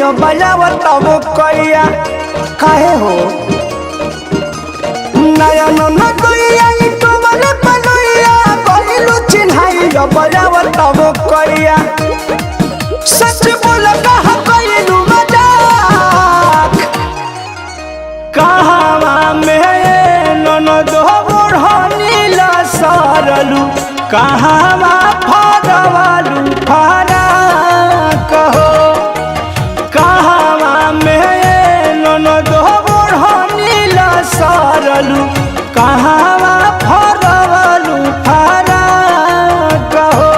चिन्हाइयो बजावत वो कैया काहे हो नयन न गइया तो मने पलैया कहलू चिन्हाइयो बजावत वो कैया सच बोल कहा कहलू मजाक कहावा में ननद बुढ़नीला सरलू कहावा फरवालू फरा कहो कहावा में ननद बुढ़नीला सरलू कहावा फरवालू फरा कहो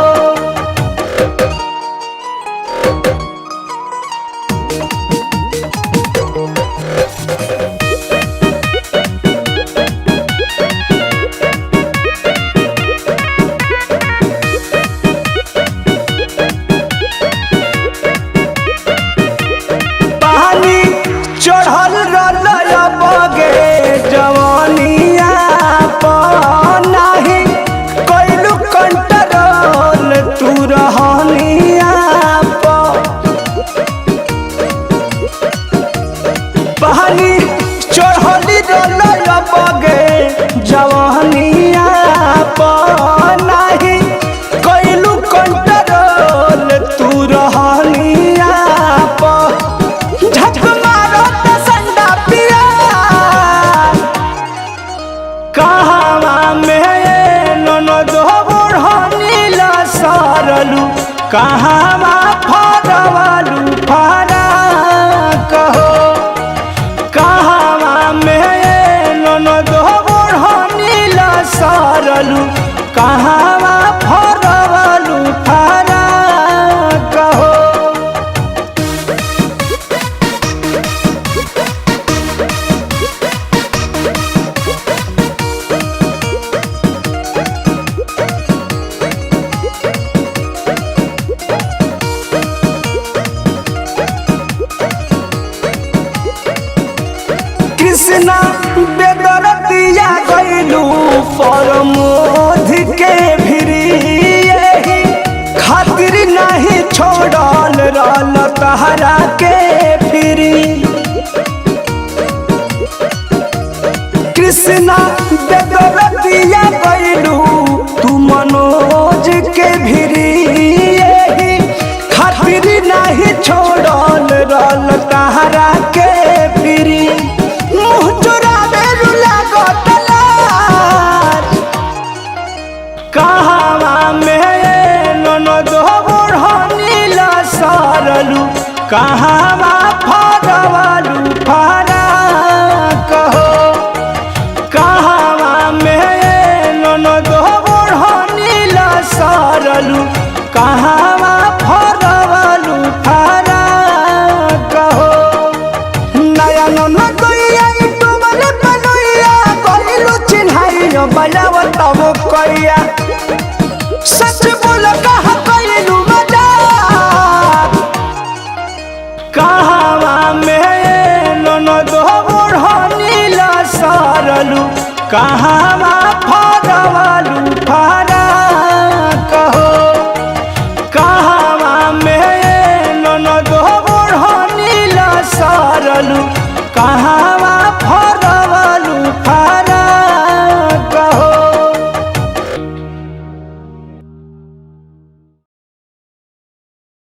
चढ़ल रलया बगे जवानिया नाही कैलू कंट्रोल तू रहनिया पानी चढ़ल रलया बगे जवानिया नाही कैलू कंट्रोल तू रहनिया कहावा में ननद बुढ़नीला सरलू कहावा फरवालू फरा कहो कहावा में ननद बुढ़नीला सरलू कहावा फरवालू फरा कहो कृष्णा बेदरतिया गइलू परमोध के भिरी यही खातिर नहीं छोड़ल रहल तहरा के फिरी कृष्णा बेदरतिया गइलू तू मनोज के भिरी यही खातिर नहीं छोड़ल रहल तहरा के फिरी कहावा में ननद बुढ़नीला सरलू कहावा फरवालू फरा कहो कहावा में ननद बुढ़नीला सरलू कहावा फरवालू फरा कहो नयन न गइया तो मने पलैया कहलू चिन्हाइयो बजावत वो कैया सच बोल कहा कहलू मजाक कहावा में ननद बुढ़नीला सरलू कहावा फरवालू